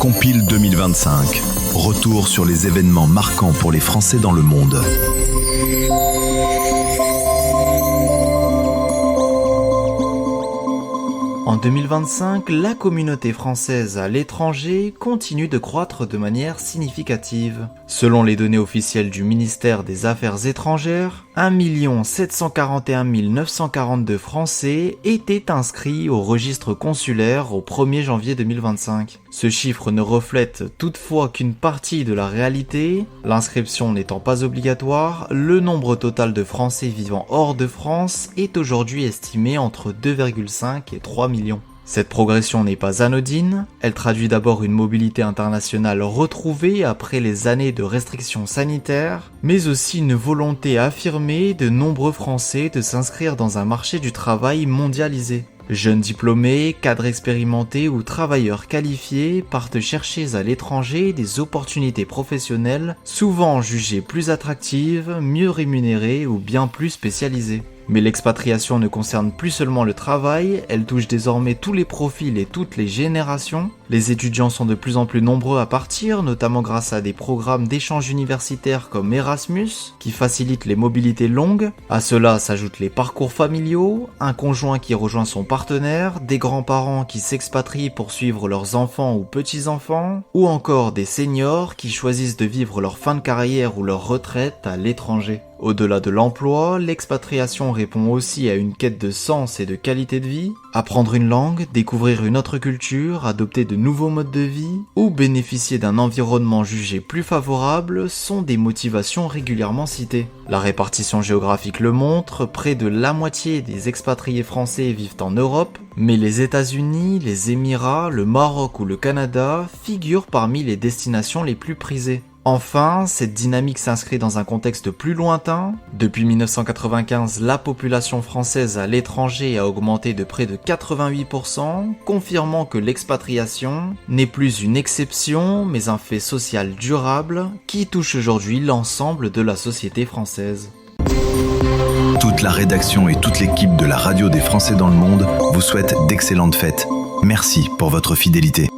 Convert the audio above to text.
Compile 2025. Retour sur les événements marquants pour les Français dans le monde. En 2025, la communauté française à l'étranger continue de croître de manière significative. Selon les données officielles du ministère des Affaires étrangères, 1 741 942 Français étaient inscrits au registre consulaire au 1er janvier 2025. Ce chiffre ne reflète toutefois qu'une partie de la réalité. L'inscription n'étant pas obligatoire, le nombre total de Français vivant hors de France est aujourd'hui estimé entre 2,5 et 3 millions. Cette progression n'est pas anodine, elle traduit d'abord une mobilité internationale retrouvée après les années de restrictions sanitaires, mais aussi une volonté affirmée de nombreux Français de s'inscrire dans un marché du travail mondialisé. Jeunes diplômés, cadres expérimentés ou travailleurs qualifiés partent chercher à l'étranger des opportunités professionnelles souvent jugées plus attractives, mieux rémunérées ou bien plus spécialisées. Mais l'expatriation ne concerne plus seulement le travail, elle touche désormais tous les profils et toutes les générations. Les étudiants sont de plus en plus nombreux à partir, notamment grâce à des programmes d'échange universitaires comme Erasmus, qui facilitent les mobilités longues. À cela s'ajoutent les parcours familiaux, un conjoint qui rejoint son partenaire, des grands-parents qui s'expatrient pour suivre leurs enfants ou petits-enfants, ou encore des seniors qui choisissent de vivre leur fin de carrière ou leur retraite à l'étranger. Au-delà de l'emploi, l'expatriation répond aussi à une quête de sens et de qualité de vie. Apprendre une langue, découvrir une autre culture, adopter de nouveaux modes de vie ou bénéficier d'un environnement jugé plus favorable sont des motivations régulièrement citées. La répartition géographique le montre, près de la moitié des expatriés français vivent en Europe, mais les États-Unis, les Émirats, le Maroc ou le Canada figurent parmi les destinations les plus prisées. Enfin, cette dynamique s'inscrit dans un contexte plus lointain. Depuis 1995, la population française à l'étranger a augmenté de près de 88%, confirmant que l'expatriation n'est plus une exception, mais un fait social durable qui touche aujourd'hui l'ensemble de la société française. Toute la rédaction et toute l'équipe de la radio des Français dans le monde vous souhaitent d'excellentes fêtes. Merci pour votre fidélité.